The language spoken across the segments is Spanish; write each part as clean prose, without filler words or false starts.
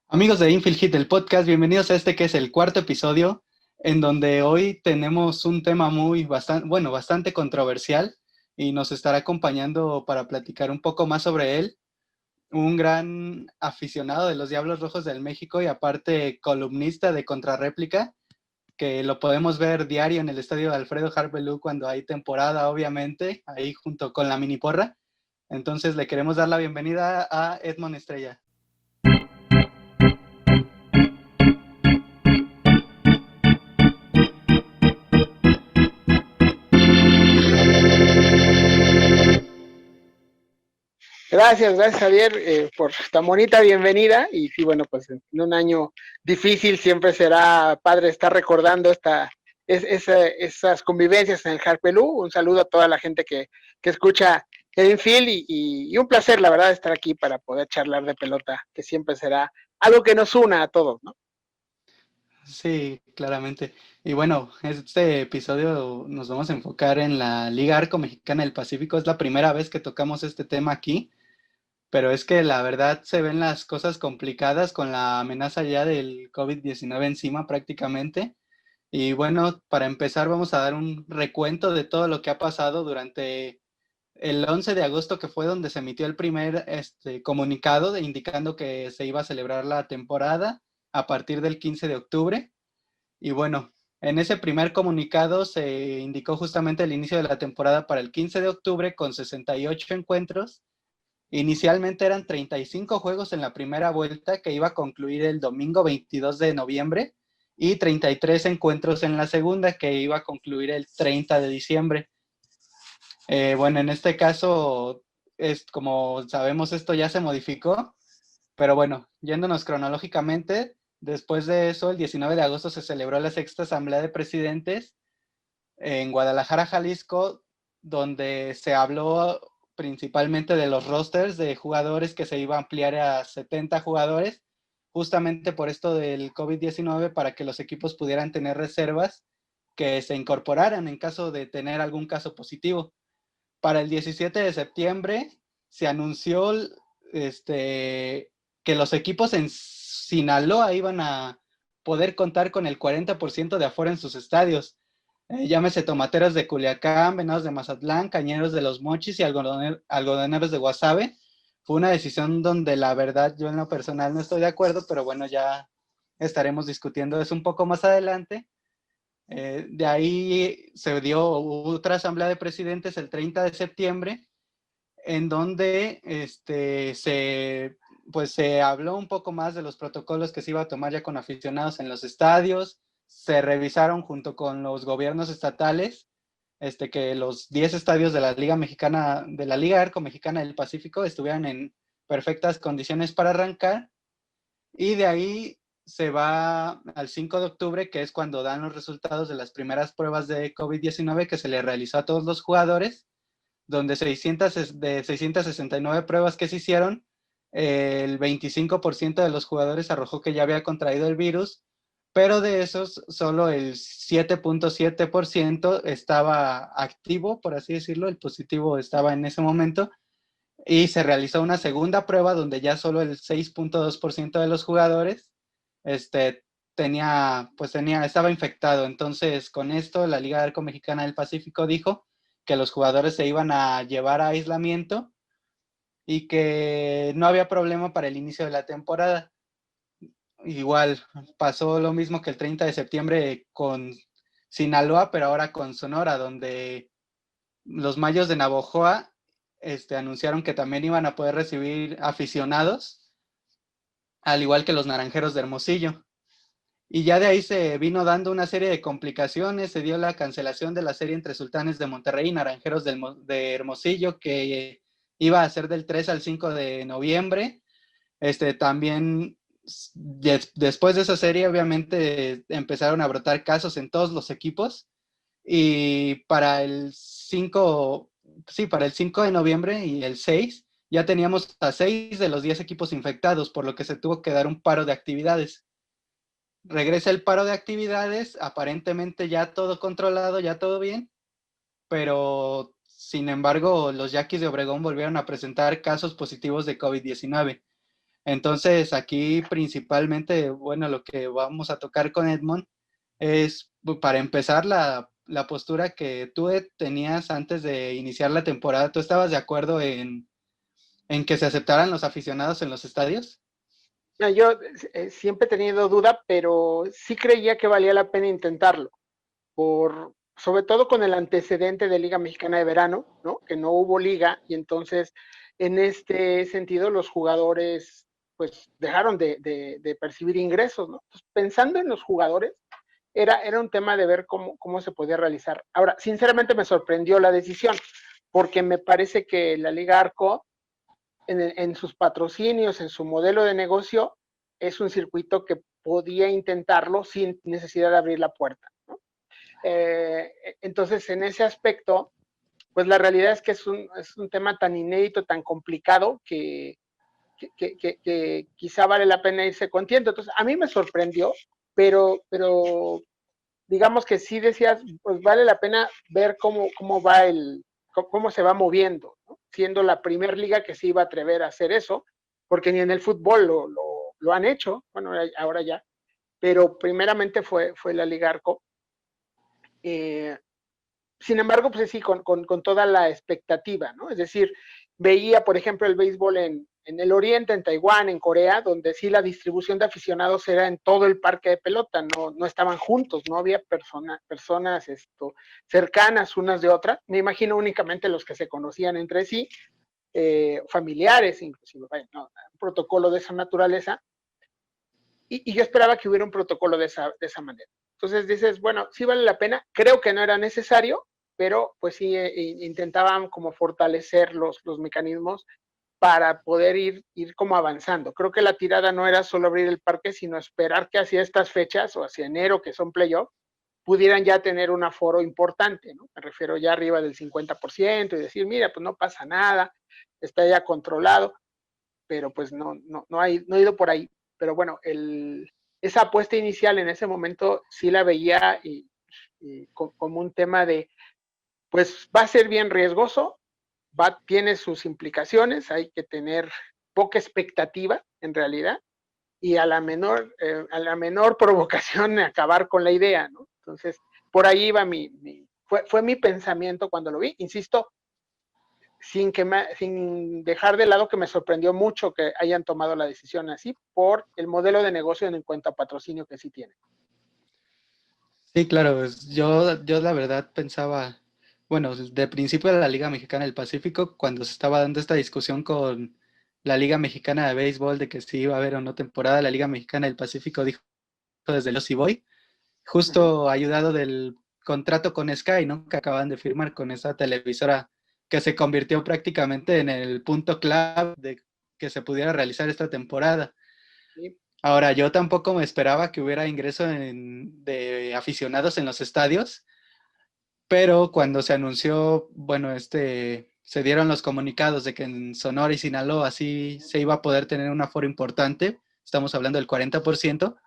Amigos de Infield Hit, el podcast, bienvenidos a este que es el cuarto episodio, en donde hoy tenemos un tema bastante controversial y nos estará acompañando para platicar un poco más sobre él, un gran aficionado de los Diablos Rojos del México y aparte columnista de Contrarréplica, que lo podemos ver diario en el estadio de Alfredo Harpelú cuando hay temporada, obviamente, ahí junto con la mini porra. Entonces le queremos dar la bienvenida a Edmond Estrella. Gracias Javier por tan bonita bienvenida y sí, bueno, pues en un año difícil siempre será padre estar recordando esas convivencias en el Harpelú. Un saludo a toda la gente que escucha el Infield y un placer, la verdad, estar aquí para poder charlar de pelota, que siempre será algo que nos una a todos, ¿no? Sí, claramente. Y bueno, este episodio nos vamos a enfocar en la Liga Arco Mexicana del Pacífico. Es la primera vez que tocamos este tema aquí, pero es que la verdad se ven las cosas complicadas con la amenaza ya del COVID-19 encima prácticamente. Y bueno, para empezar vamos a dar un recuento de todo lo que ha pasado durante el 11 de agosto, que fue donde se emitió el primer comunicado indicando que se iba a celebrar la temporada a partir del 15 de octubre. Y bueno, en ese primer comunicado se indicó justamente el inicio de la temporada para el 15 de octubre con 68 encuentros. Inicialmente eran 35 juegos en la primera vuelta que iba a concluir el domingo 22 de noviembre y 33 encuentros en la segunda que iba a concluir el 30 de diciembre. Bueno, en este caso, como sabemos, esto ya se modificó, pero bueno, yéndonos cronológicamente, después de eso, el 19 de agosto se celebró la sexta asamblea de presidentes en Guadalajara, Jalisco, donde se habló principalmente de los rosters de jugadores que se iba a ampliar a 70 jugadores, justamente por esto del COVID-19, para que los equipos pudieran tener reservas que se incorporaran en caso de tener algún caso positivo. Para el 17 de septiembre se anunció que los equipos en Sinaloa iban a poder contar con el 40% de aforo en sus estadios. Llámese Tomateros de Culiacán, Venados de Mazatlán, Cañeros de los Mochis y Algodoneros de Guasave. Fue una decisión donde la verdad yo en lo personal no estoy de acuerdo, pero bueno, ya estaremos discutiendo eso un poco más adelante. De ahí se dio otra asamblea de presidentes el 30 de septiembre, en donde se habló un poco más de los protocolos que se iba a tomar ya con aficionados en los estadios. Se revisaron junto con los gobiernos estatales que los 10 estadios de la Liga Mexicana, de la Liga Arco Mexicana del Pacífico estuvieran en perfectas condiciones para arrancar. Y de ahí se va al 5 de octubre, que es cuando dan los resultados de las primeras pruebas de COVID-19 que se le realizó a todos los jugadores, donde de 669 pruebas que se hicieron, el 25% de los jugadores arrojó que ya había contraído el virus, pero de esos solo el 7.7% estaba activo, por así decirlo, el positivo estaba en ese momento, y se realizó una segunda prueba donde ya solo el 6.2% de los jugadores este, estaba infectado. Entonces, con esto, la Liga Arco Mexicana del Pacífico dijo que los jugadores se iban a llevar a aislamiento y que no había problema para el inicio de la temporada. Igual pasó lo mismo que el 30 de septiembre con Sinaloa, pero ahora con Sonora, donde los Mayos de Navojoa anunciaron que también iban a poder recibir aficionados, al igual que los Naranjeros de Hermosillo. Y ya de ahí se vino dando una serie de complicaciones, se dio la cancelación de la serie entre Sultanes de Monterrey y Naranjeros de Hermosillo, que iba a ser del 3 al 5 de noviembre. También después de esa serie, obviamente, empezaron a brotar casos en todos los equipos. Y para el 5 de noviembre y el 6, ya teníamos a 6 de los 10 equipos infectados, por lo que se tuvo que dar un paro de actividades. Regresa el paro de actividades, aparentemente ya todo controlado, ya todo bien, pero sin embargo los Yaquis de Obregón volvieron a presentar casos positivos de COVID-19. Entonces, aquí principalmente, bueno, lo que vamos a tocar con Edmond es, para empezar, la postura que tú tenías antes de iniciar la temporada. ¿Tú estabas de acuerdo en que se aceptaran los aficionados en los estadios? No, yo siempre he tenido duda, pero sí creía que valía la pena intentarlo, sobre todo con el antecedente de Liga Mexicana de Verano, ¿no? Que no hubo liga y entonces en este sentido los jugadores pues dejaron de percibir ingresos, ¿no? Entonces, pensando en los jugadores, era un tema de ver cómo se podía realizar. Ahora, sinceramente me sorprendió la decisión, porque me parece que la Liga Arco en sus patrocinios, en su modelo de negocio, es un circuito que podía intentarlo sin necesidad de abrir la puerta, ¿no? Entonces, en ese aspecto, pues la realidad es que es un tema tan inédito, tan complicado, que quizá vale la pena irse contiendo. Entonces, a mí me sorprendió, pero digamos que sí decías, pues vale la pena ver cómo va cómo se va moviendo, ¿no? Siendo la primer liga que se iba a atrever a hacer eso, porque ni en el fútbol lo han hecho, bueno, ahora ya, pero primeramente fue la Liga Arco. Eh, Sin embargo, pues sí, con toda la expectativa, ¿no? Es decir, veía, por ejemplo, el béisbol en el Oriente, en Taiwán, en Corea, donde sí la distribución de aficionados era en todo el parque de pelota, no estaban juntos, no había personas cercanas unas de otras. Me imagino únicamente los que se conocían entre sí, familiares, inclusive, no, un protocolo de esa naturaleza. Y yo esperaba que hubiera un protocolo de esa manera. Entonces dices, bueno, sí vale la pena, creo que no era necesario, pero pues sí intentaban como fortalecer los mecanismos para poder ir como avanzando. Creo que la tirada no era solo abrir el parque, sino esperar que hacia estas fechas o hacia enero, que son playoff, pudieran ya tener un aforo importante, ¿no? Me refiero ya arriba del 50% y decir, mira, pues no pasa nada, está ya controlado, pero pues no ha ido por ahí. Pero bueno, esa apuesta inicial en ese momento sí la veía como un tema de, pues va a ser bien riesgoso, tiene sus implicaciones, hay que tener poca expectativa en realidad y a la menor provocación acabar con la idea, ¿no? Entonces, por ahí iba fue mi pensamiento cuando lo vi, insisto, sin dejar de lado que me sorprendió mucho que hayan tomado la decisión así por el modelo de negocio en cuanto a patrocinio que sí tiene. Sí, claro, yo la verdad pensaba, bueno, de principio de la Liga Mexicana del Pacífico, cuando se estaba dando esta discusión con la Liga Mexicana de Béisbol de que si iba a haber o no temporada, la Liga Mexicana del Pacífico dijo desde los y voy, Uh -huh. justo ayudado del contrato con Sky, ¿no? Que acaban de firmar con esa televisora que se convirtió prácticamente en el punto clave de que se pudiera realizar esta temporada. Sí. Ahora, yo tampoco me esperaba que hubiera ingreso de aficionados en los estadios, pero cuando se anunció, bueno, se dieron los comunicados de que en Sonora y Sinaloa sí se iba a poder tener un aforo importante, estamos hablando del 40%,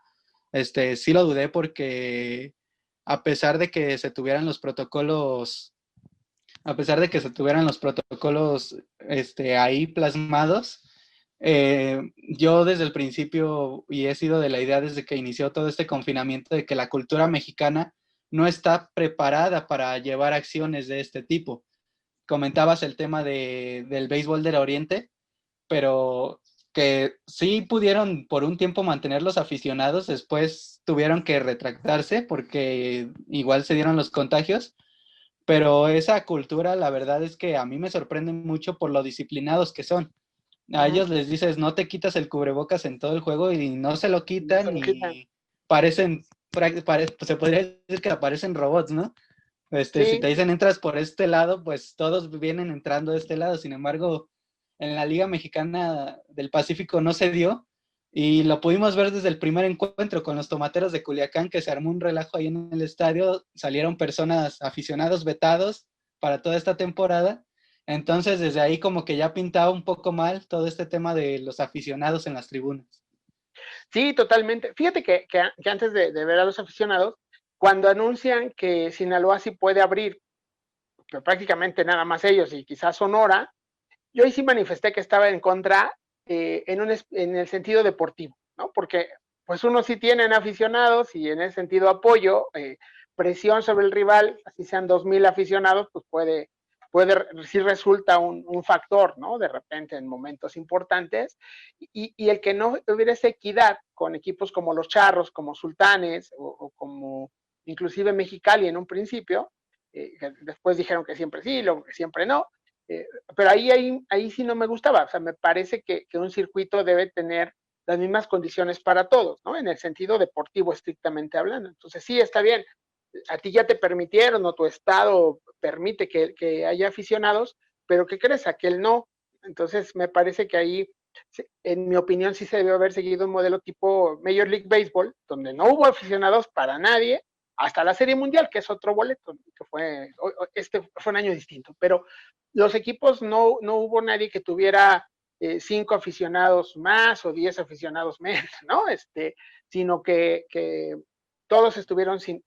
sí lo dudé porque a pesar de que se tuvieran los protocolos, a pesar de que se tuvieran los protocolos ahí plasmados, yo desde el principio, y he sido de la idea desde que inició todo este confinamiento, de que la cultura mexicana no está preparada para llevar acciones de este tipo. Comentabas el tema del béisbol del Oriente, pero que sí pudieron por un tiempo mantener los aficionados, después tuvieron que retractarse porque igual se dieron los contagios, pero esa cultura la verdad es que a mí me sorprende mucho por lo disciplinados que son. Uh A -huh. ellos les dices, no te quitas el cubrebocas en todo el juego y no se lo No se quitan lo quitan. y parecen, se podría decir que parecen robots, ¿no? Si te Sí, dicen entras por este lado, pues todos vienen entrando de este lado. Sin embargo, en la Liga Mexicana del Pacífico no se dio y lo pudimos ver desde el primer encuentro con los Tomateros de Culiacán, que se armó un relajo ahí en el estadio. Salieron personas, aficionados vetados para toda esta temporada. Entonces, desde ahí como que ya pintaba un poco mal todo este tema de los aficionados en las tribunas. sí, totalmente. Fíjate que antes de ver a los aficionados, cuando anuncian que Sinaloa sí puede abrir, pero prácticamente nada más ellos y quizás Sonora, yo ahí sí manifesté que estaba en contra, en el sentido deportivo, ¿no? Porque pues uno sí tienen aficionados y en ese sentido apoyo, presión sobre el rival, así sean 2,000 aficionados, pues sí resulta un factor, ¿no? De repente en momentos importantes, y el que no hubiera esa equidad con equipos como los Charros, como Sultanes, o como inclusive Mexicali en un principio, después dijeron que siempre sí, luego que siempre no, pero ahí sí no me gustaba, o sea, me parece que un circuito debe tener las mismas condiciones para todos, ¿no? En el sentido deportivo estrictamente hablando. Entonces sí, está bien, a ti ya te permitieron o tu estado permite que haya aficionados, pero ¿qué crees? Aquel no. Entonces me parece que ahí, en mi opinión, sí se debió haber seguido un modelo tipo Major League Baseball, donde no hubo aficionados para nadie, hasta la Serie Mundial, que es otro boleto, que este fue un año distinto, pero los equipos no hubo nadie que tuviera 5 aficionados más o 10 aficionados menos, ¿no? Sino que todos estuvieron sin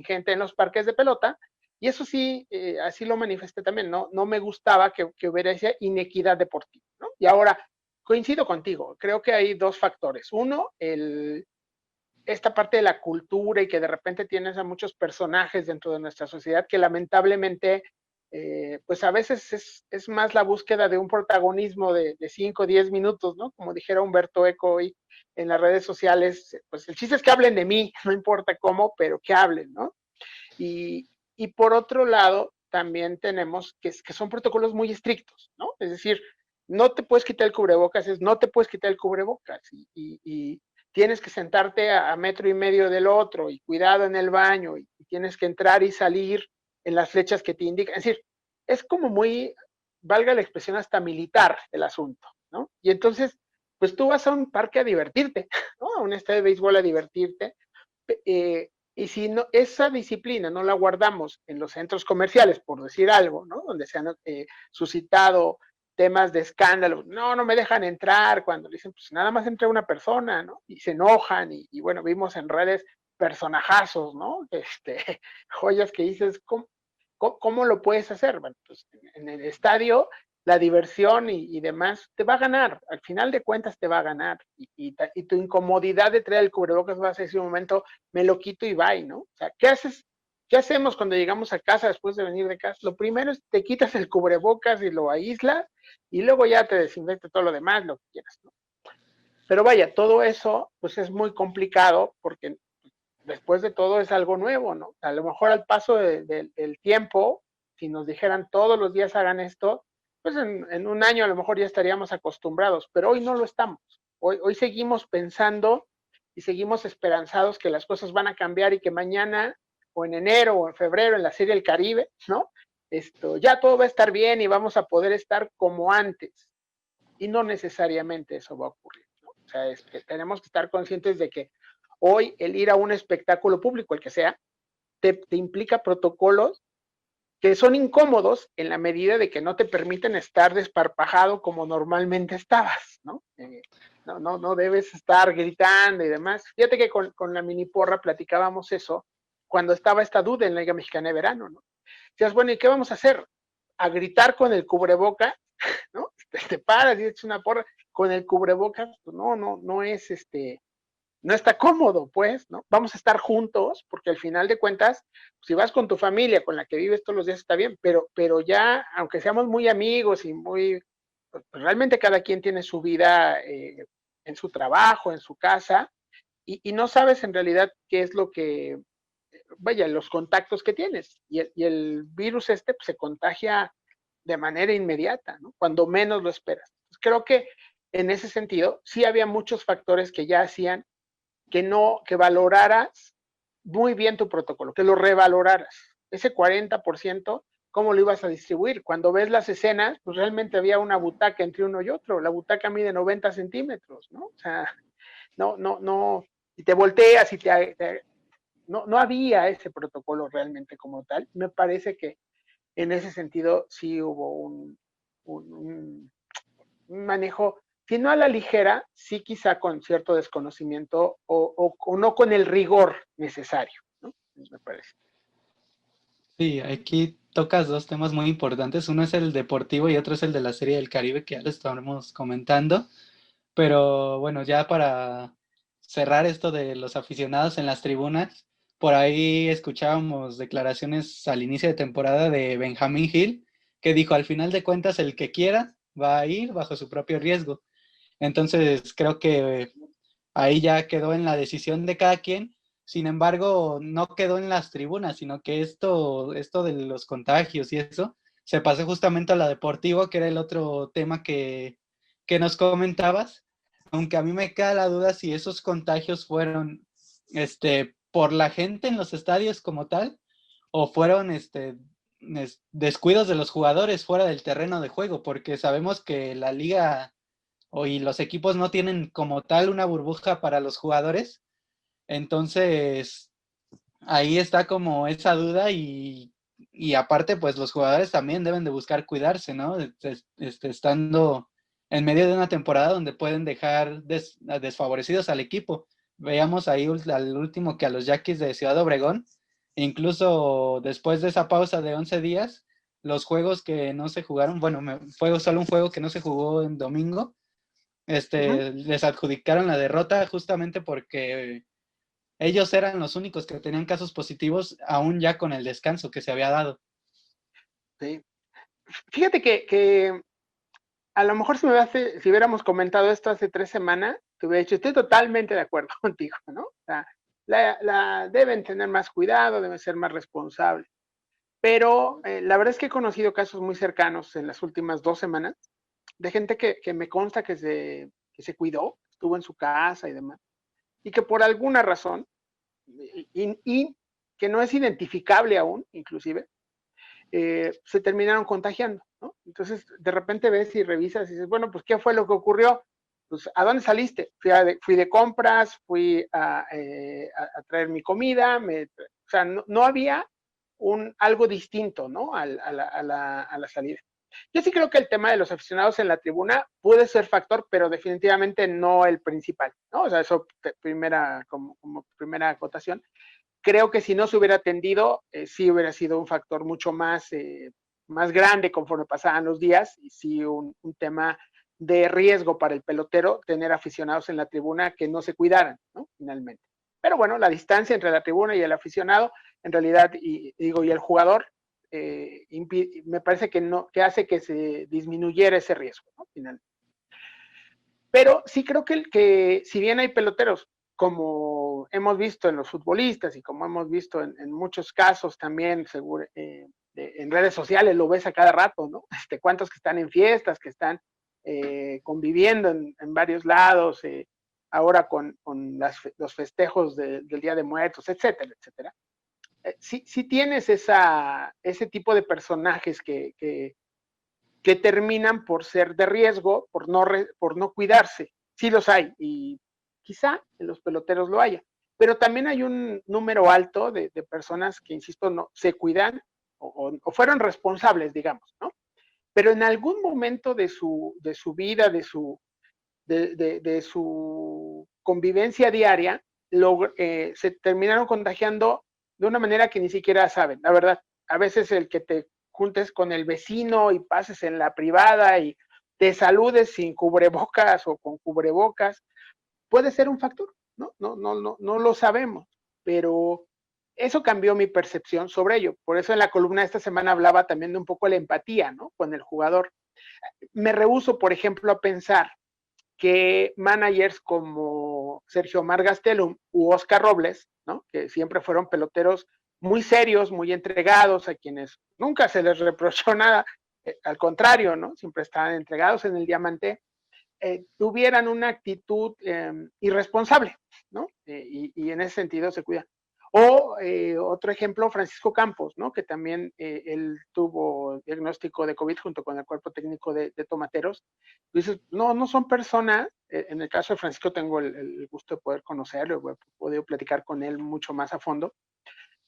gente en los parques de pelota, y eso sí, así lo manifesté también, no me gustaba que hubiera esa inequidad deportiva, ¿no? Y ahora, coincido contigo, creo que hay dos factores. Uno, esta parte de la cultura y que de repente tienes a muchos personajes dentro de nuestra sociedad que lamentablemente, pues a veces es más la búsqueda de un protagonismo de 5 o 10 minutos, ¿no? Como dijera Humberto Eco hoy en las redes sociales, pues el chiste es que hablen de mí, no importa cómo, pero que hablen, ¿no? Y, y por otro lado, también tenemos que son protocolos muy estrictos, ¿no? Es decir, no te puedes quitar el cubrebocas, no te puedes quitar el cubrebocas, y tienes que sentarte a metro y medio del otro, y cuidado en el baño, y tienes que entrar y salir en las flechas que te indican. Es decir, es como muy, valga la expresión, hasta militar el asunto, ¿no? Y entonces, pues tú vas a un parque a divertirte, ¿no? A un estadio de béisbol a divertirte, y si no, esa disciplina no la guardamos en los centros comerciales, por decir algo, ¿no? Donde se han suscitado temas de escándalo, no me dejan entrar, cuando dicen, pues nada más entra una persona, ¿no? Y se enojan, y bueno, vimos en redes personajazos, ¿no? Joyas que dices, ¿cómo lo puedes hacer? Bueno, pues en el estadio la diversión y demás te va a ganar, al final de cuentas te va a ganar, y tu incomodidad de traer el cubrebocas va a ser ese momento, me lo quito y bye, ¿no? O sea, ¿qué haces? ¿Qué hacemos cuando llegamos a casa después de venir de casa? Lo primero es te quitas el cubrebocas y lo aíslas, y luego ya te desinfecta todo lo demás, lo que quieras, ¿no? Pero vaya, todo eso pues es muy complicado porque después de todo es algo nuevo, ¿no? A lo mejor al paso del tiempo, si nos dijeran todos los días hagan esto, pues en un año a lo mejor ya estaríamos acostumbrados, pero hoy no lo estamos. Hoy seguimos pensando y seguimos esperanzados que las cosas van a cambiar y que mañana o en enero o en febrero en la Serie del Caribe, ¿no? Ya todo va a estar bien y vamos a poder estar como antes. Y no necesariamente eso va a ocurrir, ¿no? O sea, tenemos que estar conscientes de que hoy el ir a un espectáculo público, el que sea, te implica protocolos que son incómodos en la medida de que no te permiten estar desparpajado como normalmente estabas, ¿no? No debes estar gritando y demás. Fíjate que con la mini porra platicábamos eso cuando estaba esta duda en la Liga Mexicana de Verano, ¿no? Decías, bueno, ¿y qué vamos a hacer? ¿A gritar con el cubreboca? ¿No? Te paras y echas una porra con el cubrebocas, pues no es no está cómodo, pues, ¿no? Vamos a estar juntos, porque al final de cuentas, si vas con tu familia, con la que vives todos los días, está bien, pero ya, aunque seamos muy amigos y pues realmente cada quien tiene su vida en su trabajo, en su casa, y no sabes en realidad qué es lo que, vaya, los contactos que tienes. Y el virus pues, se contagia de manera inmediata, ¿no? Cuando menos lo esperas. Pues creo que en ese sentido, sí había muchos factores que ya hacían que valoraras muy bien tu protocolo, que lo revaloraras. Ese 40%, ¿cómo lo ibas a distribuir? Cuando ves las escenas, pues realmente había una butaca entre uno y otro. La butaca mide 90 centímetros, ¿no? O sea, no, y te volteas y no había ese protocolo realmente como tal. Me parece que en ese sentido sí hubo un manejo, si no a la ligera, sí quizá con cierto desconocimiento o no con el rigor necesario, ¿no? Me parece. Sí, aquí tocas dos temas muy importantes. Uno es el deportivo y otro es el de la Serie del Caribe, que ya lo estábamos comentando. Pero bueno, ya para cerrar esto de los aficionados en las tribunas, por ahí escuchábamos declaraciones al inicio de temporada de Benjamín Gil, que dijo, al final de cuentas, el que quiera va a ir bajo su propio riesgo. Entonces, creo que ahí ya quedó en la decisión de cada quien. Sin embargo, no quedó en las tribunas, sino que esto de los contagios y eso se pasó justamente a la deportivo, que era el otro tema que nos comentabas, aunque a mí me queda la duda si esos contagios fueron por la gente en los estadios como tal, o fueron descuidos de los jugadores fuera del terreno de juego, porque sabemos que la liga y los equipos no tienen como tal una burbuja para los jugadores. Entonces, ahí está como esa duda y aparte, pues los jugadores también deben de buscar cuidarse, ¿no? Estando en medio de una temporada donde pueden dejar desfavorecidos al equipo. Veamos ahí al último que a los Yaquis de Ciudad Obregón, incluso después de esa pausa de 11 días, los juegos que no se jugaron, bueno, fue solo un juego que no se jugó en domingo, Ujú. les adjudicaron la derrota justamente porque ellos eran los únicos que tenían casos positivos, aún ya con el descanso que se había dado. Sí. Fíjate que a lo mejor si hubiéramos comentado esto hace 3 semanas, te hubiera dicho, estoy totalmente de acuerdo contigo, ¿no? O sea, deben tener más cuidado, deben ser más responsables. Pero la verdad es que he conocido casos muy cercanos en las últimas 2 semanas de gente que me consta que se cuidó, estuvo en su casa y demás, y que por alguna razón, y que no es identificable aún, inclusive, se terminaron contagiando, ¿no? Entonces, de repente ves y revisas y dices, bueno, pues, ¿qué fue lo que ocurrió? Pues, ¿a dónde saliste? Fui de compras, fui a traer mi comida, o sea, no había algo distinto, ¿no? A la salida. Yo sí creo que el tema de los aficionados en la tribuna puede ser factor, pero definitivamente no el principal, ¿no? O sea, eso como primera acotación. Creo que si no se hubiera atendido, sí hubiera sido un factor mucho más grande conforme pasaban los días y sí un tema de riesgo para el pelotero tener aficionados en la tribuna que no se cuidaran, ¿no? Finalmente. Pero bueno, la distancia entre la tribuna y el aficionado, en realidad, y el jugador, me parece que hace que se disminuyera ese riesgo, ¿no? Finalmente. Pero sí creo que si bien hay peloteros, como hemos visto en los futbolistas y como hemos visto en muchos casos también, seguro, en redes sociales lo ves a cada rato, ¿no? Cuántos que están en fiestas, que están conviviendo en varios lados, ahora con los festejos del Día de Muertos, etcétera, etcétera. Sí tienes ese tipo de personajes que terminan por ser de riesgo, por no cuidarse. Sí los hay, y quizá en los peloteros lo haya. Pero también hay un número alto de personas que, insisto, no se cuidan o fueron responsables, digamos, ¿no? Pero en algún momento de su vida, de su convivencia diaria, se terminaron contagiando de una manera que ni siquiera saben, la verdad. A veces el que te juntes con el vecino y pases en la privada y te saludes sin cubrebocas o con cubrebocas, puede ser un factor, ¿no? No lo sabemos, pero eso cambió mi percepción sobre ello. Por eso en la columna de esta semana hablaba también de un poco la empatía, ¿no? Con el jugador. Me rehúso, por ejemplo, a pensar que managers como Sergio Margastelum u Oscar Robles, ¿no? Que siempre fueron peloteros muy serios, muy entregados, a quienes nunca se les reprochó nada, al contrario, ¿no? Siempre estaban entregados en el diamante, tuvieran una actitud irresponsable, ¿no? Y en ese sentido se cuida. O otro ejemplo, Francisco Campos, ¿no? Que también él tuvo diagnóstico de COVID junto con el cuerpo técnico de Tomateros. Dices, no son personas, en el caso de Francisco tengo el gusto de poder conocerlo, he podido platicar con él mucho más a fondo,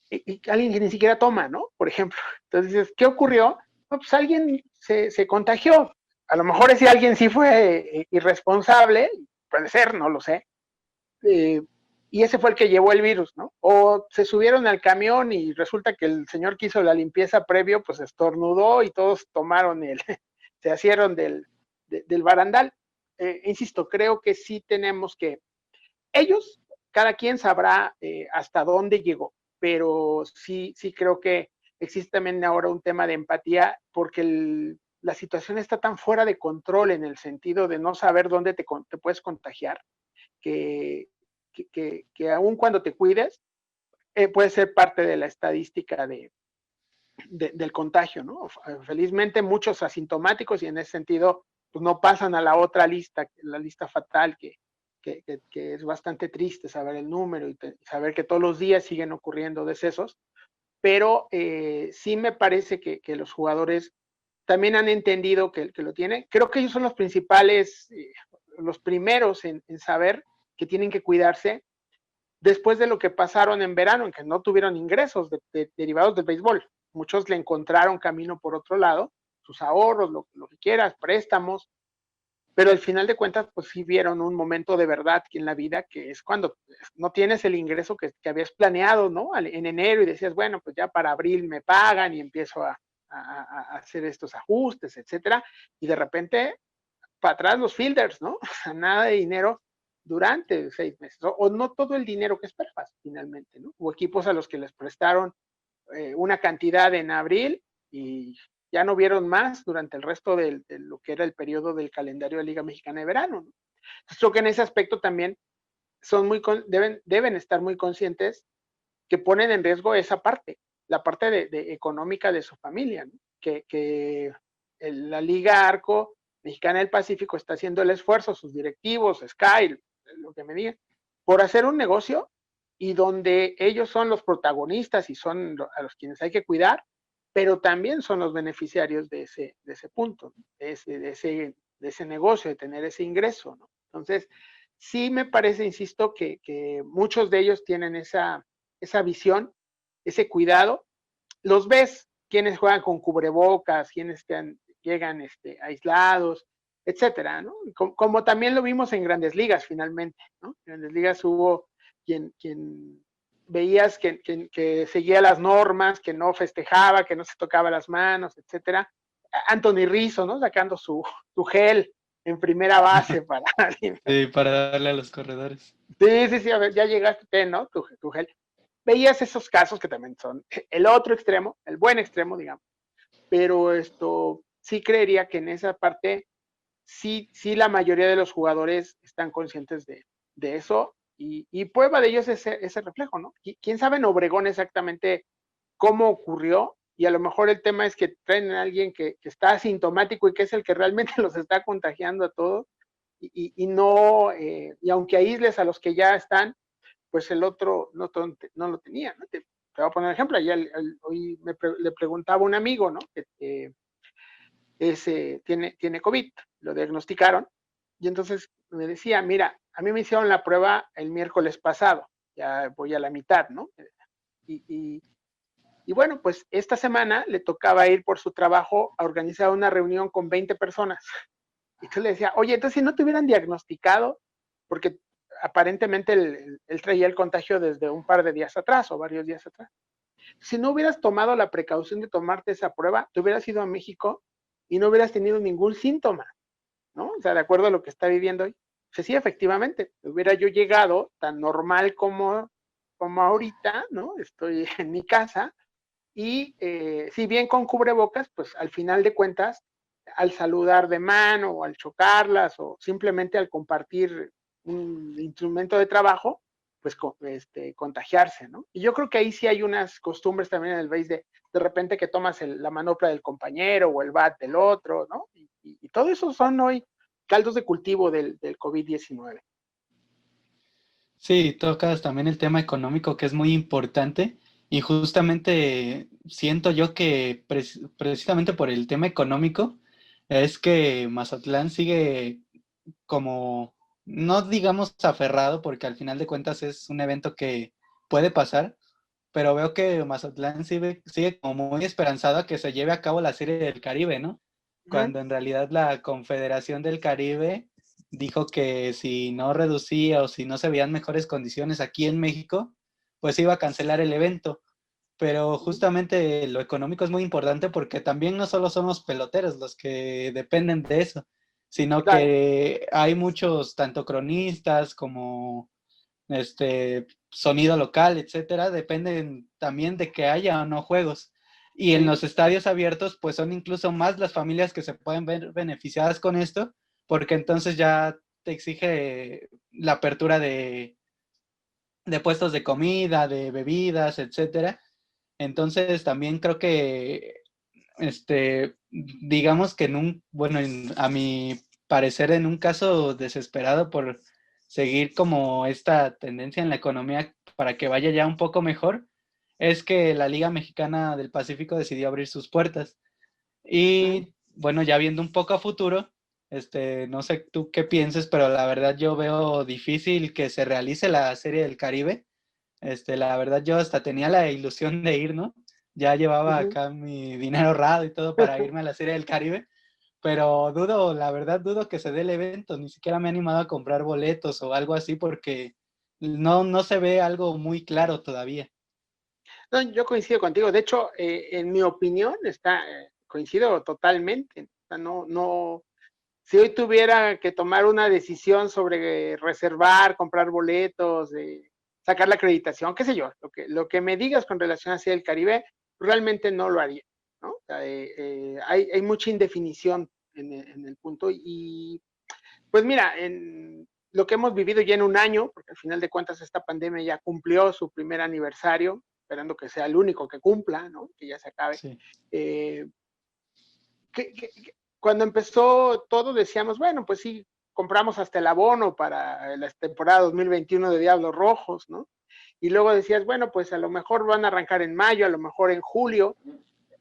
y alguien que ni siquiera toma, ¿no? Por ejemplo. Entonces dices, ¿qué ocurrió? No, pues alguien se contagió. A lo mejor ese alguien sí fue irresponsable, puede ser, no lo sé, eh, y ese fue el que llevó el virus, ¿no? O se subieron al camión y resulta que el señor que hizo la limpieza previo, pues estornudó y todos tomaron se asieron del barandal. insisto, creo que sí tenemos que, ellos, cada quien sabrá hasta dónde llegó, pero sí, sí creo que existe también ahora un tema de empatía porque la situación está tan fuera de control en el sentido de no saber dónde te puedes contagiar, que, que aun cuando te cuides, puede ser parte de la estadística del contagio, ¿no? Felizmente muchos asintomáticos y en ese sentido pues no pasan a la otra lista, la lista fatal que es bastante triste saber el número y saber que todos los días siguen ocurriendo decesos, pero sí me parece que los jugadores también han entendido que lo tienen. Creo que ellos son los principales, los primeros en saber que tienen que cuidarse después de lo que pasaron en verano, en que no tuvieron ingresos derivados del béisbol. Muchos le encontraron camino por otro lado, sus ahorros, lo que quieras, préstamos, pero al final de cuentas, pues sí vieron un momento de verdad en la vida, que es cuando no tienes el ingreso que habías planeado, ¿no? En enero y decías, bueno, pues ya para abril me pagan y empiezo a hacer estos ajustes, etcétera, y de repente para atrás los fielders, ¿no? O sea, nada de dinero durante 6 meses, o no todo el dinero que esperabas finalmente, ¿no? Hubo equipos a los que les prestaron una cantidad en abril y ya no vieron más durante el resto de lo que era el periodo del calendario de Liga Mexicana de Verano, ¿no? Entonces, creo que en ese aspecto también deben estar muy conscientes que ponen en riesgo esa parte, la parte económica de su familia, ¿no? Que la Liga Arco Mexicana del Pacífico está haciendo el esfuerzo, sus directivos, Sky, lo que me digan, por hacer un negocio y donde ellos son los protagonistas y son a los quienes hay que cuidar, pero también son los beneficiarios de ese punto, de ese negocio, de tener ese ingreso, ¿no? Entonces, sí me parece, insisto, que muchos de ellos tienen esa visión, ese cuidado. Los ves, quienes juegan con cubrebocas, quienes llegan aislados, etcétera, ¿no? Como también lo vimos en Grandes Ligas finalmente, ¿no? En Grandes Ligas hubo quien veías que seguía las normas, que no festejaba, que no se tocaba las manos, etcétera. Anthony Rizzo, ¿no? Sacando su gel en primera base para... Sí, para darle a los corredores. Sí, sí, sí, a ver, ya llegaste, ¿no? Tu gel. Veías esos casos que también son el otro extremo, el buen extremo, digamos, pero sí creería que en esa parte sí, sí la mayoría de los jugadores están conscientes de eso y prueba de ellos es ese reflejo, ¿no? ¿Quién sabe en Obregón exactamente cómo ocurrió? Y a lo mejor el tema es que traen a alguien que está asintomático y que es el que realmente los está contagiando a todos y no, y aunque aísles a los que ya están, pues el otro no lo tenía, ¿no? Te voy a poner un ejemplo, ayer, hoy le preguntaba a un amigo, ¿no? Que tiene COVID, lo diagnosticaron, y entonces me decía, mira, a mí me hicieron la prueba el miércoles pasado, ya voy a la mitad, ¿no? Y, y, y bueno, pues esta semana le tocaba ir por su trabajo a organizar una reunión con 20 personas. Y entonces le decía, oye, entonces si no te hubieran diagnosticado, porque aparentemente él traía el contagio desde un par de días atrás o varios días atrás. Si no hubieras tomado la precaución de tomarte esa prueba, te hubieras ido a México y no hubieras tenido ningún síntoma, ¿no? O sea, de acuerdo a lo que está viviendo hoy. Pues sí, efectivamente, hubiera yo llegado tan normal como ahorita, ¿no? Estoy en mi casa y si bien con cubrebocas, pues al final de cuentas, al saludar de mano o al chocarlas o simplemente al compartir un instrumento de trabajo, pues contagiarse, ¿no? Y yo creo que ahí sí hay unas costumbres también en el béis de repente que tomas la manopla del compañero o el bat del otro, ¿no? Y todo eso son hoy caldos de cultivo del COVID-19. Sí, tocas también el tema económico que es muy importante y justamente siento yo que precisamente por el tema económico es que Mazatlán sigue como, no digamos aferrado porque al final de cuentas es un evento que puede pasar, pero veo que Mazatlán sigue como muy esperanzado a que se lleve a cabo la Serie del Caribe, ¿no? Uh -huh. Cuando en realidad la Confederación del Caribe dijo que si no reducía o si no se veían mejores condiciones aquí en México, pues iba a cancelar el evento. Pero justamente lo económico es muy importante porque también no solo son los peloteros los que dependen de eso, sino Claro, que hay muchos, tanto cronistas como sonido local, etcétera, dependen también de que haya o no juegos. Y en sí. los estadios abiertos, pues son incluso más las familias que se pueden ver beneficiadas con esto, porque entonces ya te exige la apertura de puestos de comida, de bebidas, etcétera. Entonces también creo que, digamos que bueno, a mi parecer, en un caso desesperado por seguir como esta tendencia en la economía para que vaya ya un poco mejor, es que la Liga Mexicana del Pacífico decidió abrir sus puertas. Ujú. Y bueno, ya viendo un poco a futuro, no sé tú qué pienses, pero la verdad yo veo difícil que se realice la Serie del Caribe. La verdad yo hasta tenía la ilusión de ir, ¿no? Ya llevaba Ujú. acá mi dinero ahorrado y todo para irme a la Serie del Caribe, pero dudo, la verdad dudo que se dé el evento, ni siquiera me he animado a comprar boletos o algo así porque no se ve algo muy claro todavía. No, yo coincido contigo. De hecho, en mi opinión, coincido totalmente. O sea, no, si hoy tuviera que tomar una decisión sobre reservar, comprar boletos, sacar la acreditación, qué sé yo, lo que me digas con relación hacia el Caribe, realmente no lo haría, ¿no? O sea, hay mucha indefinición en el punto y pues mira, en lo que hemos vivido ya en un año, porque al final de cuentas esta pandemia ya cumplió su primer aniversario, esperando que sea el único que cumpla, ¿no? Que ya se acabe. Sí, Eh, Cuando empezó todo decíamos, bueno, pues sí, compramos hasta el abono para la temporada 2021 de Diablos Rojos, ¿no? Y luego decías, bueno, pues a lo mejor van a arrancar en mayo, a lo mejor en julio.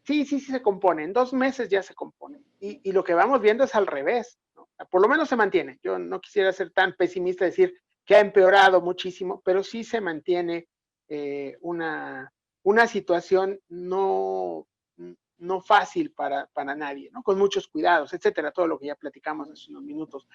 Sí, sí, sí se compone. En 2 meses ya se compone. Y lo que vamos viendo es al revés, ¿no? Por lo menos se mantiene. Yo no quisiera ser tan pesimista y decir que ha empeorado muchísimo, pero sí se mantiene una situación no fácil para nadie, ¿no? Con muchos cuidados, etcétera, todo lo que ya platicamos hace unos minutos.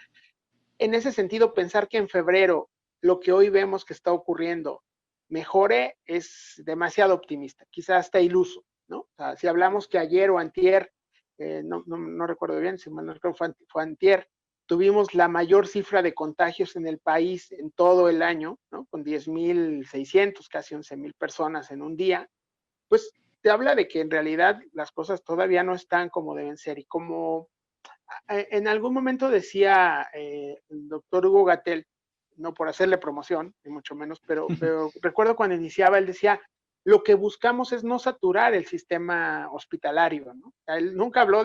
En ese sentido, pensar que en febrero lo que hoy vemos que está ocurriendo mejore es demasiado optimista, quizás hasta iluso, ¿no? O sea, si hablamos que ayer o antier, no recuerdo bien, si mal no recuerdo, fue antier, tuvimos la mayor cifra de contagios en el país en todo el año, ¿no? Con 10,600, casi 11,000 personas en un día, pues te habla de que en realidad las cosas todavía no están como deben ser y como en algún momento decía el doctor Hugo Gatell, no por hacerle promoción, ni mucho menos, pero recuerdo cuando iniciaba, él decía, lo que buscamos es no saturar el sistema hospitalario, ¿no? O sea, él nunca habló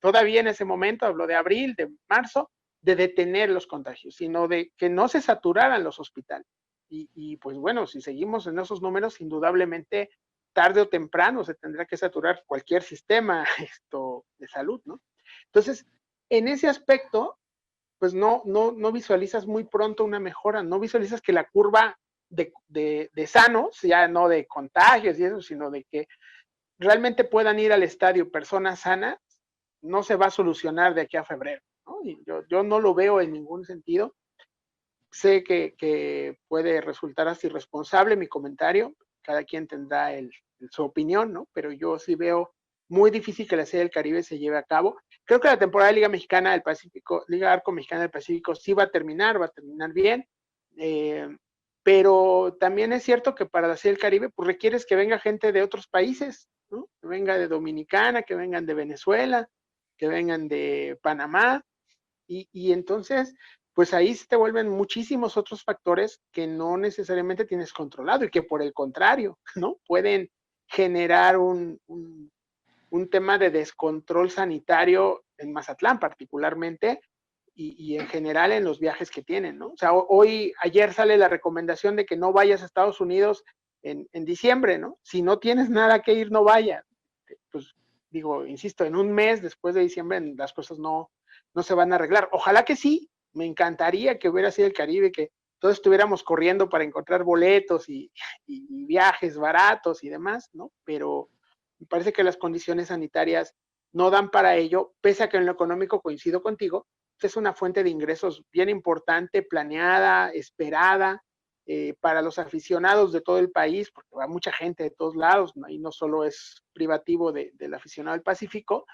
todavía en ese momento, habló de abril, de marzo, de detener los contagios, sino de que no se saturaran los hospitales. Y pues bueno, si seguimos en esos números, indudablemente tarde o temprano se tendrá que saturar cualquier sistema de salud, ¿no? Entonces, en ese aspecto, pues no visualizas muy pronto una mejora, no visualizas que la curva de sanos, ya no de contagios y eso, sino de que realmente puedan ir al estadio personas sanas, no se va a solucionar de aquí a febrero, ¿no? Y yo no lo veo en ningún sentido. Sé que puede resultar así irresponsable mi comentario, cada quien tendrá su opinión, ¿no? Pero yo sí veo muy difícil que la Serie del Caribe se lleve a cabo. Creo que la temporada de Liga Mexicana del Pacífico, Liga Arco Mexicana del Pacífico sí va a terminar bien, eh, pero también es cierto que para la Serie del Caribe pues requieres que venga gente de otros países, ¿no? Que venga de Dominicana, que vengan de Venezuela, que vengan de Panamá, y entonces, pues ahí se te vuelven muchísimos otros factores que no necesariamente tienes controlado y que por el contrario, ¿no? Pueden generar un tema de descontrol sanitario en Mazatlán particularmente y en general en los viajes que tienen, ¿no? O sea, ayer sale la recomendación de que no vayas a Estados Unidos en diciembre, ¿no? Si no tienes nada que ir, no vayas. Pues digo, insisto, en un mes después de diciembre las cosas no se van a arreglar. Ojalá que sí, me encantaría que hubiera sido el Caribe, que todos estuviéramos corriendo para encontrar boletos y viajes baratos y demás, ¿no? Pero me parece que las condiciones sanitarias no dan para ello, pese a que en lo económico coincido contigo, es una fuente de ingresos bien importante, planeada, esperada, para los aficionados de todo el país, porque va mucha gente de todos lados, ¿no? Y no solo es privativo del aficionado del Pacífico,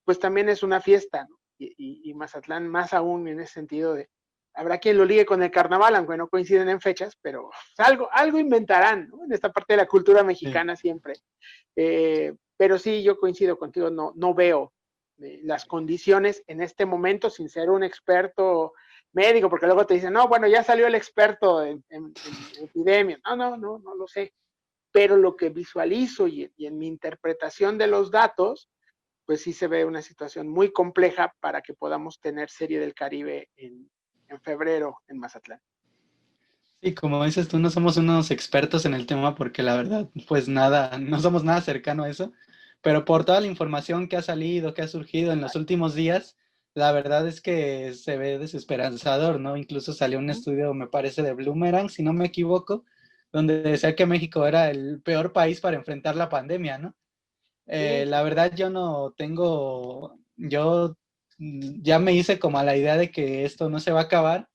pues también es una fiesta, ¿no? y Mazatlán más aún en ese sentido de, habrá quien lo ligue con el carnaval, aunque no coinciden en fechas, pero algo inventarán, ¿no? En esta parte de la cultura Sí. mexicana siempre. Pero sí, yo coincido contigo, no veo las condiciones en este momento sin ser un experto médico, porque luego te dicen, no, bueno, ya salió el experto en epidemias. No lo sé. Pero lo que visualizo y en mi interpretación de los datos, pues sí se ve una situación muy compleja para que podamos tener Serie del Caribe en febrero en Mazatlán. Sí, como dices tú, no somos unos expertos en el tema porque la verdad, pues nada, no somos nada cercano a eso, pero por toda la información que ha salido, que ha surgido en los últimos días, la verdad es que se ve desesperanzador, ¿no? Incluso salió un estudio, me parece, de Bloomerang, si no me equivoco, donde decía que México era el peor país para enfrentar la pandemia, ¿no? Sí, La verdad yo no tengo, yo ya me hice como a la idea de que esto no se va a acabar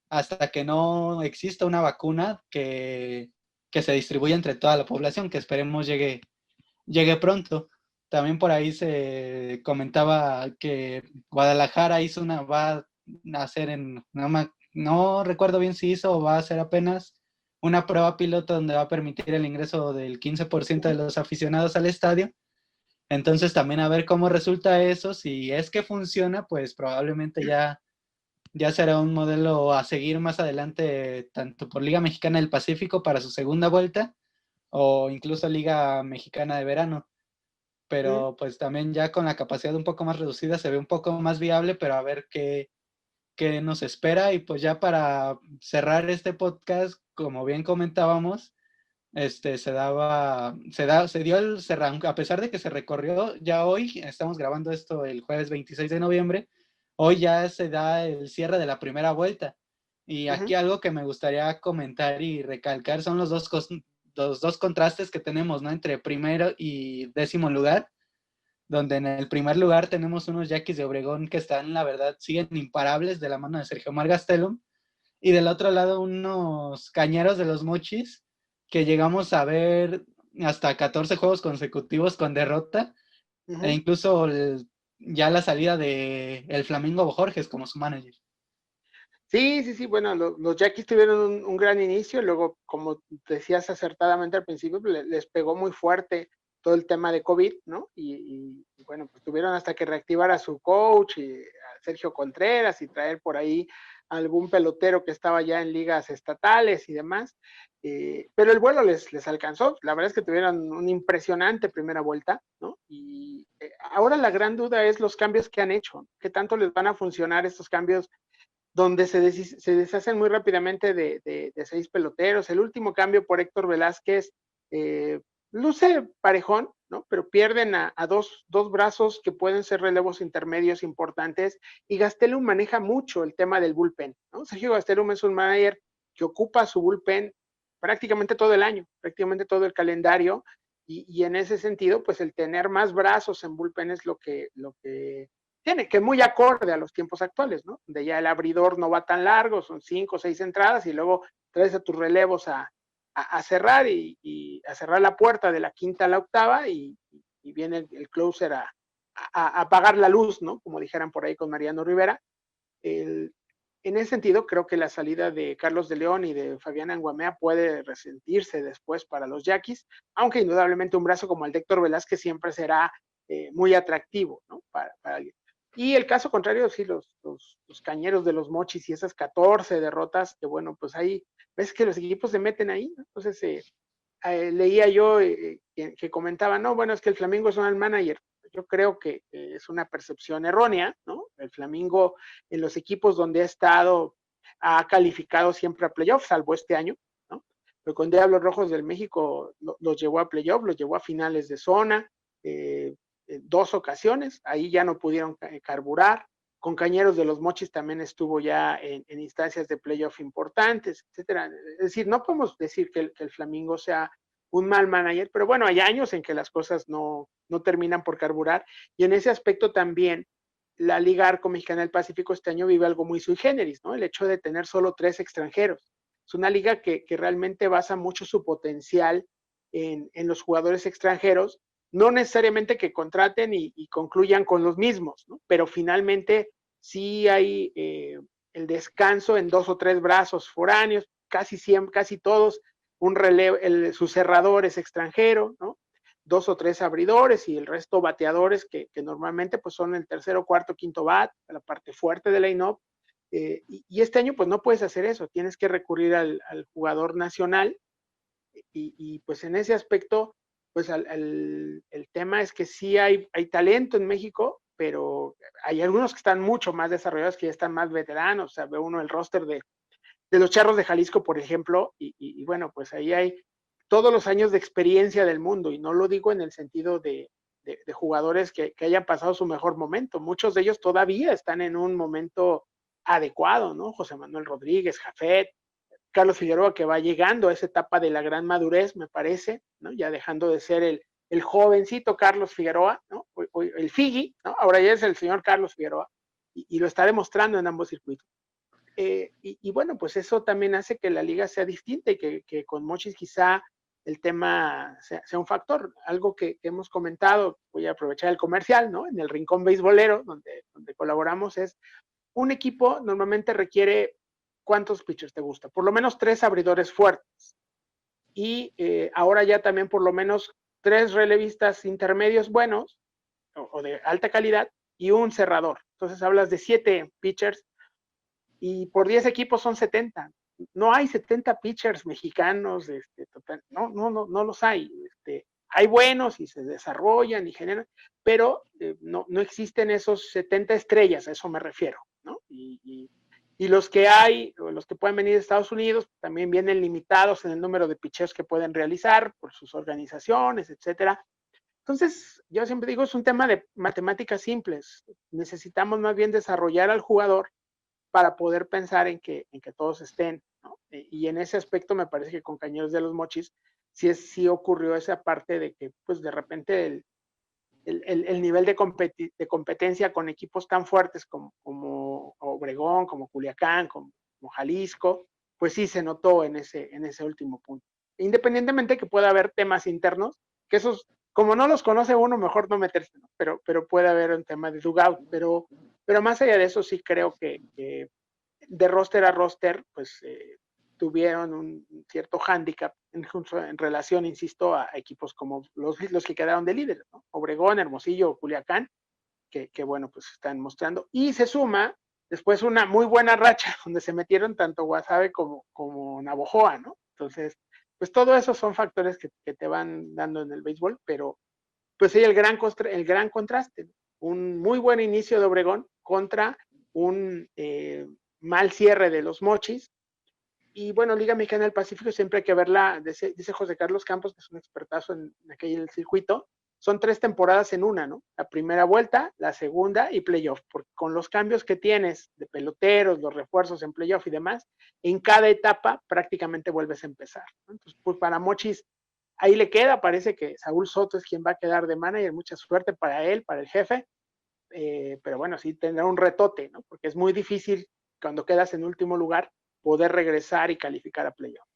hasta que no exista una vacuna que se distribuya entre toda la población, que esperemos llegue pronto. También por ahí se comentaba que Guadalajara va a hacer no recuerdo bien si hizo o va a hacer apenas una prueba piloto donde va a permitir el ingreso del 15% de los aficionados al estadio. Entonces también a ver cómo resulta eso. Si es que funciona, pues probablemente ya será un modelo a seguir más adelante, tanto por Liga Mexicana del Pacífico para su segunda vuelta o incluso Liga Mexicana de Verano. Pero pues también ya con la capacidad un poco más reducida se ve un poco más viable, pero a ver qué nos espera. Y pues ya para cerrar este podcast, como bien comentábamos, a pesar de que se recorrió, ya hoy, estamos grabando esto el jueves 26 de noviembre, hoy ya se da el cierre de la primera vuelta. Y aquí algo que me gustaría comentar y recalcar son los dos contrastes que tenemos, ¿no? Entre primero y décimo lugar, donde en el primer lugar tenemos unos Yaquis de Obregón que están, la verdad, siguen imparables de la mano de Sergio Mar Gastelum, y del otro lado unos Cañeros de los Mochis que llegamos a ver hasta 14 juegos consecutivos con derrota, e incluso ya la salida de el Flamingo Bojorges como su manager. Sí, bueno, los Yaquis tuvieron un gran inicio, luego, como decías acertadamente al principio, pues, les pegó muy fuerte todo el tema de COVID, ¿no? Y bueno, pues tuvieron hasta que reactivar a su coach y a Sergio Contreras y traer por ahí algún pelotero que estaba ya en ligas estatales y demás, pero el vuelo les alcanzó, la verdad es que tuvieron una impresionante primera vuelta, ¿no? Y ahora la gran duda es los cambios que han hecho, qué tanto les van a funcionar estos cambios donde se deshacen muy rápidamente de 6 peloteros. El último cambio por Héctor Velázquez luce parejón, ¿no? Pero pierden a dos brazos que pueden ser relevos intermedios importantes, y Gastelum maneja mucho el tema del bullpen, ¿no? Sergio Gastelum es un manager que ocupa su bullpen prácticamente todo el año, prácticamente todo el calendario, y en ese sentido, pues el tener más brazos en bullpen es lo que tiene, que muy acorde a los tiempos actuales, ¿no? Donde ya el abridor no va tan largo, son 5 o 6 entradas, y luego traes a tus relevos a cerrar y a cerrar la puerta de la quinta a la octava, y viene el closer a apagar la luz, ¿no? Como dijeran por ahí con Mariano Rivera. El, en ese sentido, creo que la salida de Carlos de León y de Fabián Anguamea puede resentirse después para los Yaquis, aunque indudablemente un brazo como el de Héctor Velázquez siempre será muy atractivo, ¿no? Para alguien. Y el caso contrario, sí, los Cañeros de los Mochis y esas 14 derrotas, que bueno, pues ahí ves que los equipos se meten ahí, ¿no? Entonces, leía yo que comentaba, no, bueno, es que el Flamengo es un manager. Yo creo que es una percepción errónea, ¿no? El Flamengo en los equipos donde ha estado ha calificado siempre a playoffs, salvo este año, ¿no? Pero con Diablos Rojos del México los llevó a playoffs, los llevó a finales de zona, en 2 ocasiones, ahí ya no pudieron carburar. Con Cañeros de los Mochis también estuvo ya en instancias de playoff importantes, etcétera. Es decir, no podemos decir que el Flamingo sea un mal manager, pero bueno, hay años en que las cosas no terminan por carburar, y en ese aspecto también la Liga Arco Mexicana del Pacífico este año vive algo muy sui generis, ¿no? El hecho de tener solo 3 extranjeros. Es una liga que realmente basa mucho su potencial en los jugadores extranjeros, no necesariamente que contraten y concluyan con los mismos, ¿no? Pero finalmente sí hay el descanso en 2 o 3 brazos foráneos, casi siempre, casi todos, un relevo, su cerrador es extranjero, ¿no? 2 o 3 abridores y el resto bateadores que normalmente pues son el tercero, cuarto, quinto bat, la parte fuerte del line-up. Y este año pues no puedes hacer eso, tienes que recurrir al jugador nacional y pues en ese aspecto, pues el tema es que sí hay talento en México, pero hay algunos que están mucho más desarrollados, que ya están más veteranos. O sea, ve uno el roster de los Charros de Jalisco, por ejemplo, y bueno, pues ahí hay todos los años de experiencia del mundo, y no lo digo en el sentido de jugadores que hayan pasado su mejor momento. Muchos de ellos todavía están en un momento adecuado, ¿no? José Manuel Rodríguez, Jafet, Carlos Figueroa, que va llegando a esa etapa de la gran madurez, me parece, ¿no? Ya dejando de ser el jovencito Carlos Figueroa, ¿no? El Figi, ¿no? Ahora ya es el señor Carlos Figueroa, y lo está demostrando en ambos circuitos. Y bueno, pues eso también hace que la liga sea distinta y que con Mochis quizá el tema sea un factor. Algo que hemos comentado, voy a aprovechar el comercial, ¿no? En el Rincón Beisbolero, donde colaboramos, es un equipo normalmente requiere, ¿cuántos pitchers te gusta? Por lo menos 3 abridores fuertes. Y ahora ya también por lo menos 3 relevistas intermedios buenos o de alta calidad y un cerrador. Entonces hablas de 7 pitchers y por 10 equipos son 70. No hay 70 pitchers mexicanos, total, no los hay. Hay buenos y se desarrollan y generan, pero no existen esos 70 estrellas, a eso me refiero, ¿no? Y los que hay, o los que pueden venir de Estados Unidos, también vienen limitados en el número de pitchers que pueden realizar por sus organizaciones, etcétera. Entonces, yo siempre digo, es un tema de matemáticas simples. Necesitamos más bien desarrollar al jugador para poder pensar en que todos estén, ¿no? Y en ese aspecto me parece que con Cañeros de los Mochis sí ocurrió esa parte de que pues de repente el nivel de competencia con equipos tan fuertes como Obregón, como Culiacán, como Jalisco, pues sí se notó en ese último punto. Independientemente que pueda haber temas internos, que esos, como no los conoce uno, mejor no meterse, ¿no? Pero puede haber un tema de dugout, pero más allá de eso sí creo que de roster a roster, pues tuvieron un cierto hándicap en relación, insisto, a equipos como los que quedaron de líderes, ¿no? Obregón, Hermosillo, Culiacán, que bueno, pues están mostrando. Y se suma después una muy buena racha donde se metieron tanto Guasave como Navojoa, ¿no? Entonces, pues todo eso son factores que te van dando en el béisbol, pero pues sí, el gran contraste, ¿no? Un muy buen inicio de Obregón contra un mal cierre de los Mochis. Y bueno, Liga Mexicana del Pacífico siempre hay que verla, dice José Carlos Campos, que es un expertazo en aquel circuito. Son 3 temporadas en una, ¿no? La primera vuelta, la segunda y playoff, porque con los cambios que tienes de peloteros, los refuerzos en playoff y demás, en cada etapa prácticamente vuelves a empezar, ¿no? Entonces, pues para Mochis ahí le queda, parece que Saúl Soto es quien va a quedar de manager, mucha suerte para él, para el jefe, pero bueno, sí tendrá un retote, ¿no? Porque es muy difícil cuando quedas en último lugar poder regresar y calificar a playoff.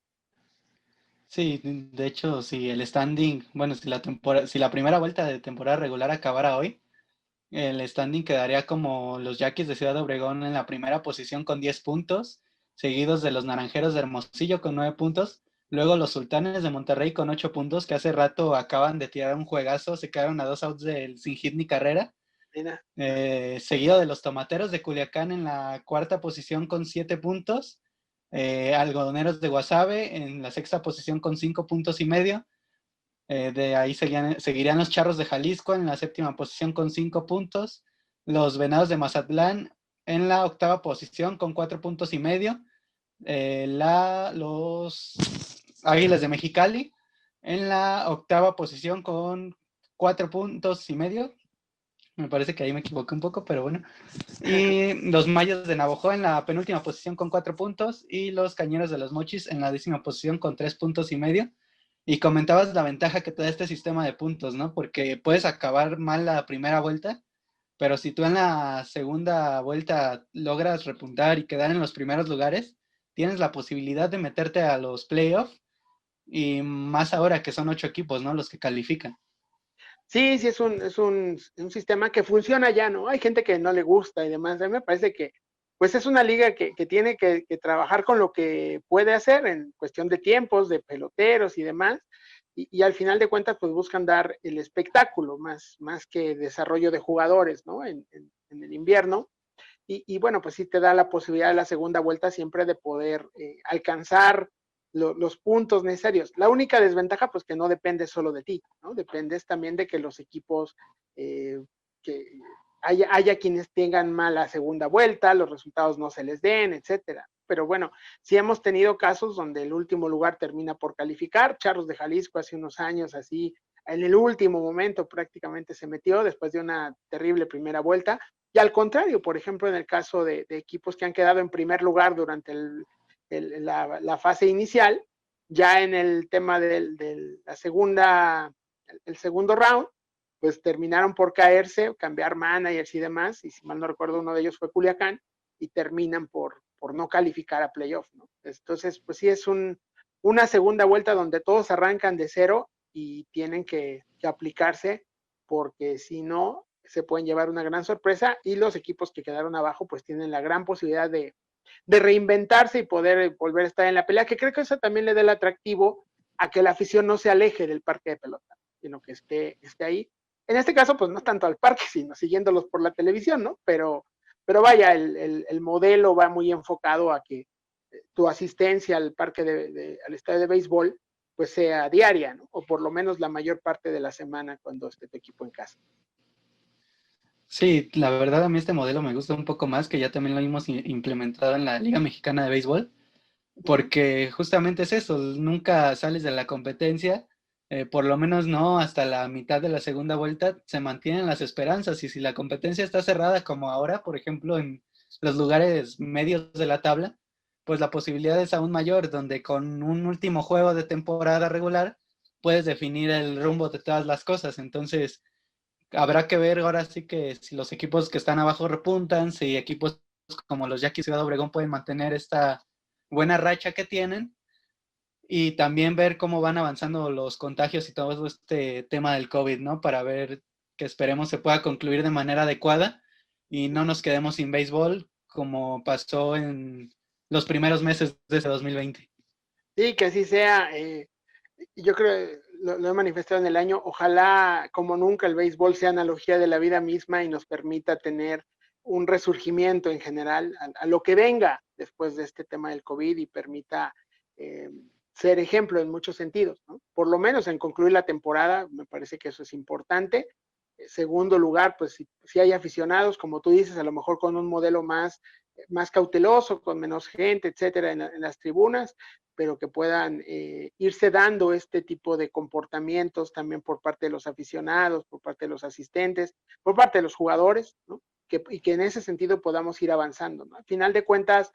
Sí, de hecho, si el standing, bueno, si la primera vuelta de temporada regular acabara hoy, el standing quedaría como los Yaquis de Ciudad Obregón en la primera posición con 10 puntos, seguidos de los Naranjeros de Hermosillo con 9 puntos, luego los Sultanes de Monterrey con 8 puntos, que hace rato acaban de tirar un juegazo, se quedaron a 2 outs del sin hit ni carrera, Mira, seguido de los Tomateros de Culiacán en la cuarta posición con 7 puntos, Algodoneros de Guasave en la sexta posición con 5 puntos y medio, de ahí seguirían los Charros de Jalisco en la séptima posición con 5 puntos. Los Venados de Mazatlán en la octava posición con 4 puntos y medio. Los Águilas de Mexicali en la octava posición con 4 puntos y medio. Me parece que ahí me equivoqué un poco, pero bueno. Y los Mayos de Navojoa en la penúltima posición con 4 puntos. Y los Cañeros de los Mochis en la décima posición con 3 puntos y medio. Y comentabas la ventaja que te da este sistema de puntos, ¿no? Porque puedes acabar mal la primera vuelta, pero si tú en la segunda vuelta logras repuntar y quedar en los primeros lugares, tienes la posibilidad de meterte a los playoffs y más ahora que son 8 equipos, ¿no? Los que califican. Sí, sí, es un sistema que funciona ya, ¿no? Hay gente que no le gusta y demás. A mí me parece que, pues, es una liga que tiene que trabajar con lo que puede hacer en cuestión de tiempos, de peloteros y demás. Y al final de cuentas, pues buscan dar el espectáculo más que desarrollo de jugadores, ¿no? En el invierno. Y bueno, pues sí te da la posibilidad de la segunda vuelta siempre de poder alcanzar los puntos necesarios. La única desventaja, pues que no depende solo de ti, ¿no? Dependes también de que los equipos, que haya quienes tengan mala segunda vuelta, los resultados no se les den, etcétera. Pero bueno, sí hemos tenido casos donde el último lugar termina por calificar. Charros de Jalisco hace unos años así, en el último momento prácticamente se metió después de una terrible primera vuelta, y al contrario, por ejemplo, en el caso de equipos que han quedado en primer lugar durante la fase inicial, ya en el tema de la segunda, el segundo round, pues terminaron por caerse, cambiar managers y demás, y si mal no recuerdo, uno de ellos fue Culiacán, y terminan por no calificar a playoff, ¿no? Entonces, pues sí es una segunda vuelta donde todos arrancan de cero y tienen que aplicarse, porque si no, se pueden llevar una gran sorpresa, y los equipos que quedaron abajo pues tienen la gran posibilidad de reinventarse y poder volver a estar en la pelea, que creo que eso también le da el atractivo a que la afición no se aleje del parque de pelota, sino que esté ahí. En este caso, pues no tanto al parque, sino siguiéndolos por la televisión, ¿no? Pero vaya, el modelo va muy enfocado a que tu asistencia al parque al estadio de béisbol pues sea diaria, ¿no? O por lo menos la mayor parte de la semana cuando esté tu equipo en casa. Sí, la verdad a mí este modelo me gusta un poco más, que ya también lo hemos implementado en la Liga Mexicana de Béisbol, Uh -huh. porque justamente es eso, nunca sales de la competencia, por lo menos no hasta la mitad de la segunda vuelta, se mantienen las esperanzas, y si la competencia está cerrada como ahora, por ejemplo, en los lugares medios de la tabla, pues la posibilidad es aún mayor, donde con un último juego de temporada regular puedes definir el rumbo de todas las cosas. Entonces habrá que ver ahora sí que si los equipos que están abajo repuntan, si equipos como los Yaquis Ciudad Obregón pueden mantener esta buena racha que tienen, y también ver cómo van avanzando los contagios y todo este tema del COVID, ¿no? Para ver que esperemos se pueda concluir de manera adecuada y no nos quedemos sin béisbol como pasó en los primeros meses de este 2020. Sí, que así sea. Yo creo, lo he manifestado en el año, ojalá como nunca el béisbol sea analogía de la vida misma y nos permita tener un resurgimiento en general a lo que venga después de este tema del COVID, y permita eh, ser ejemplo en muchos sentidos, ¿no? Por lo menos en concluir la temporada, me parece que eso es importante. Segundo lugar, pues si hay aficionados, como tú dices, a lo mejor con un modelo más cauteloso, con menos gente, etcétera, en las tribunas, pero que puedan irse dando este tipo de comportamientos también por parte de los aficionados, por parte de los asistentes, por parte de los jugadores, ¿no? Y que en ese sentido podamos ir avanzando, ¿no? Al final de cuentas,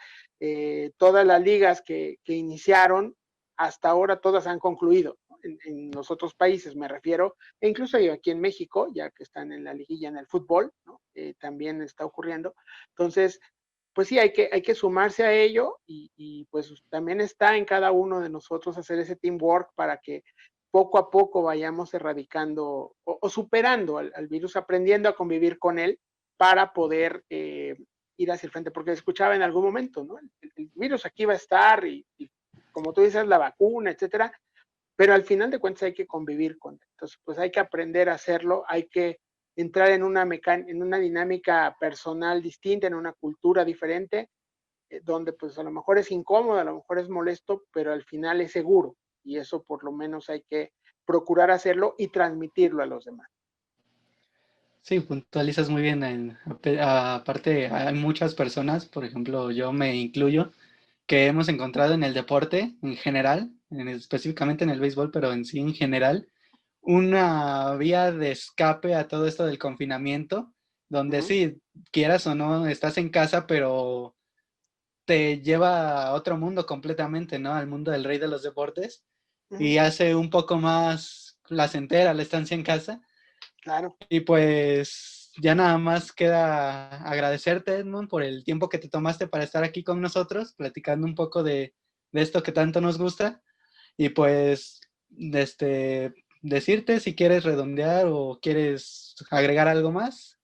todas las ligas que iniciaron, hasta ahora todas han concluido, ¿no? En los otros países me refiero, e incluso aquí en México, ya que están en la liguilla en el fútbol, ¿no? También está ocurriendo. Entonces, pues sí, hay que sumarse a ello, y pues también está en cada uno de nosotros hacer ese teamwork para que poco a poco vayamos erradicando o superando al virus, aprendiendo a convivir con él para poder ir hacia el frente, porque escuchaba en algún momento, ¿no? El virus aquí va a estar, y como tú dices, la vacuna, etcétera, pero al final de cuentas hay que convivir con él. Entonces, pues hay que aprender a hacerlo, hay que entrar en una dinámica personal distinta, en una cultura diferente, donde pues a lo mejor es incómodo, a lo mejor es molesto, pero al final es seguro, y eso por lo menos hay que procurar hacerlo y transmitirlo a los demás. Sí, puntualizas muy bien. Aparte, hay muchas personas, por ejemplo, yo me incluyo, que hemos encontrado en el deporte en general, específicamente en el béisbol, pero en sí en general, una vía de escape a todo esto del confinamiento, Uh donde -huh, sí, quieras o no, estás en casa, pero te lleva a otro mundo completamente, ¿no? Al mundo del rey de los deportes, uh -huh, y hace un poco más placentera la estancia en casa. claro. Y pues ya nada más queda agradecerte, Edmond, por el tiempo que te tomaste para estar aquí con nosotros, platicando un poco de esto que tanto nos gusta. Y pues, decirte si quieres redondear o quieres agregar algo más.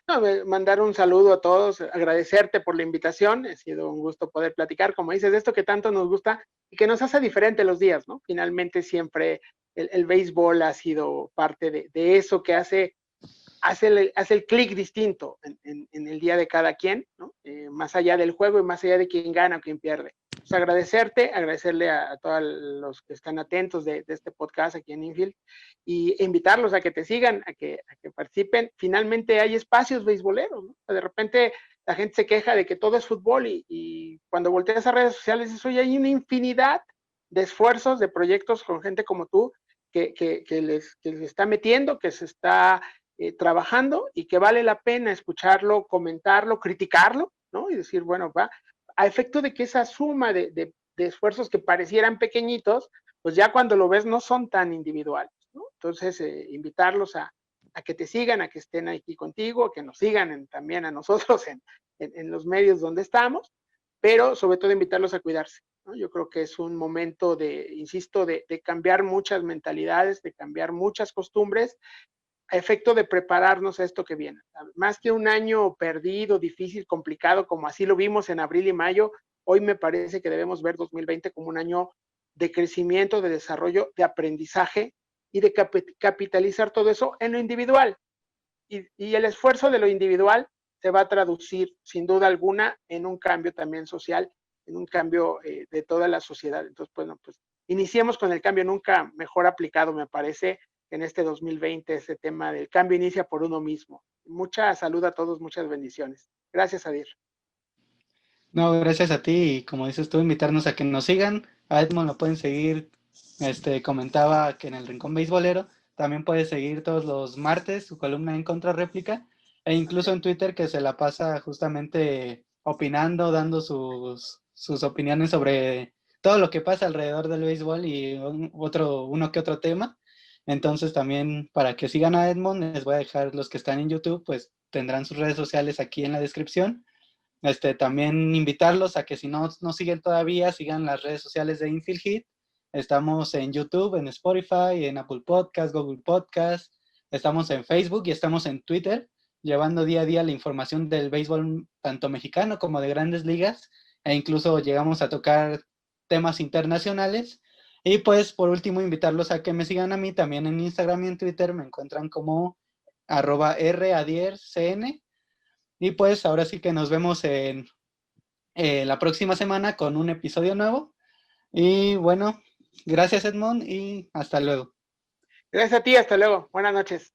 No, mandar un saludo a todos, agradecerte por la invitación, ha sido un gusto poder platicar, como dices, de esto que tanto nos gusta y que nos hace diferente los días, ¿no? Finalmente siempre el béisbol ha sido parte de eso que hace el clic distinto en el día de cada quien, ¿no? Más allá del juego y más allá de quién gana o quién pierde. Pues agradecerle a todos los que están atentos de este podcast aquí en Infield y invitarlos a que te sigan, a que participen. Finalmente hay espacios beisboleros, ¿no? De repente la gente se queja de que todo es fútbol y cuando volteas a redes sociales, eso ya hay una infinidad de esfuerzos, de proyectos con gente como tú que les está metiendo, que se está trabajando y que vale la pena escucharlo, comentarlo, criticarlo, ¿no? Y decir, bueno, va, a efecto de que esa suma de esfuerzos que parecieran pequeñitos, pues ya cuando lo ves no son tan individuales, ¿no? Entonces, invitarlos a que te sigan, a que estén aquí contigo, a que nos sigan también a nosotros en los medios donde estamos, pero sobre todo invitarlos a cuidarse, ¿no? Yo creo que es un momento insisto, de cambiar muchas mentalidades, de cambiar muchas costumbres a efecto de prepararnos a esto que viene. Más que un año perdido, difícil, complicado, como así lo vimos en abril y mayo, hoy me parece que debemos ver 2020 como un año de crecimiento, de desarrollo, de aprendizaje y de capitalizar todo eso en lo individual. Y el esfuerzo de lo individual se va a traducir, sin duda alguna, en un cambio también social, en un cambio de toda la sociedad. Entonces, bueno, pues iniciemos con el cambio nunca mejor aplicado, me parece, en este 2020, ese tema del cambio inicia por uno mismo. Mucha salud a todos, muchas bendiciones. Gracias, Adir. No, gracias a ti y como dices tú, invitarnos a que nos sigan. A Edmond lo pueden seguir, comentaba que en el Rincón Beisbolero también puedes seguir todos los martes su columna en Contrarréplica e incluso en Twitter que se la pasa justamente opinando, dando sus opiniones sobre todo lo que pasa alrededor del béisbol y uno que otro tema. Entonces también para que sigan a Edmond, les voy a dejar los que están en YouTube, pues tendrán sus redes sociales aquí en la descripción. También invitarlos a que si no nos siguen todavía, sigan las redes sociales de Infield Hit. Estamos en YouTube, en Spotify, en Apple Podcast, Google Podcast. Estamos en Facebook y estamos en Twitter, llevando día a día la información del béisbol tanto mexicano como de grandes ligas. E incluso llegamos a tocar temas internacionales. Y pues por último, invitarlos a que me sigan a mí también en Instagram y en Twitter. Me encuentran como @radiercn. Y pues ahora sí que nos vemos en la próxima semana con un episodio nuevo. Y bueno, gracias Edmond y hasta luego. Gracias a ti, hasta luego. Buenas noches.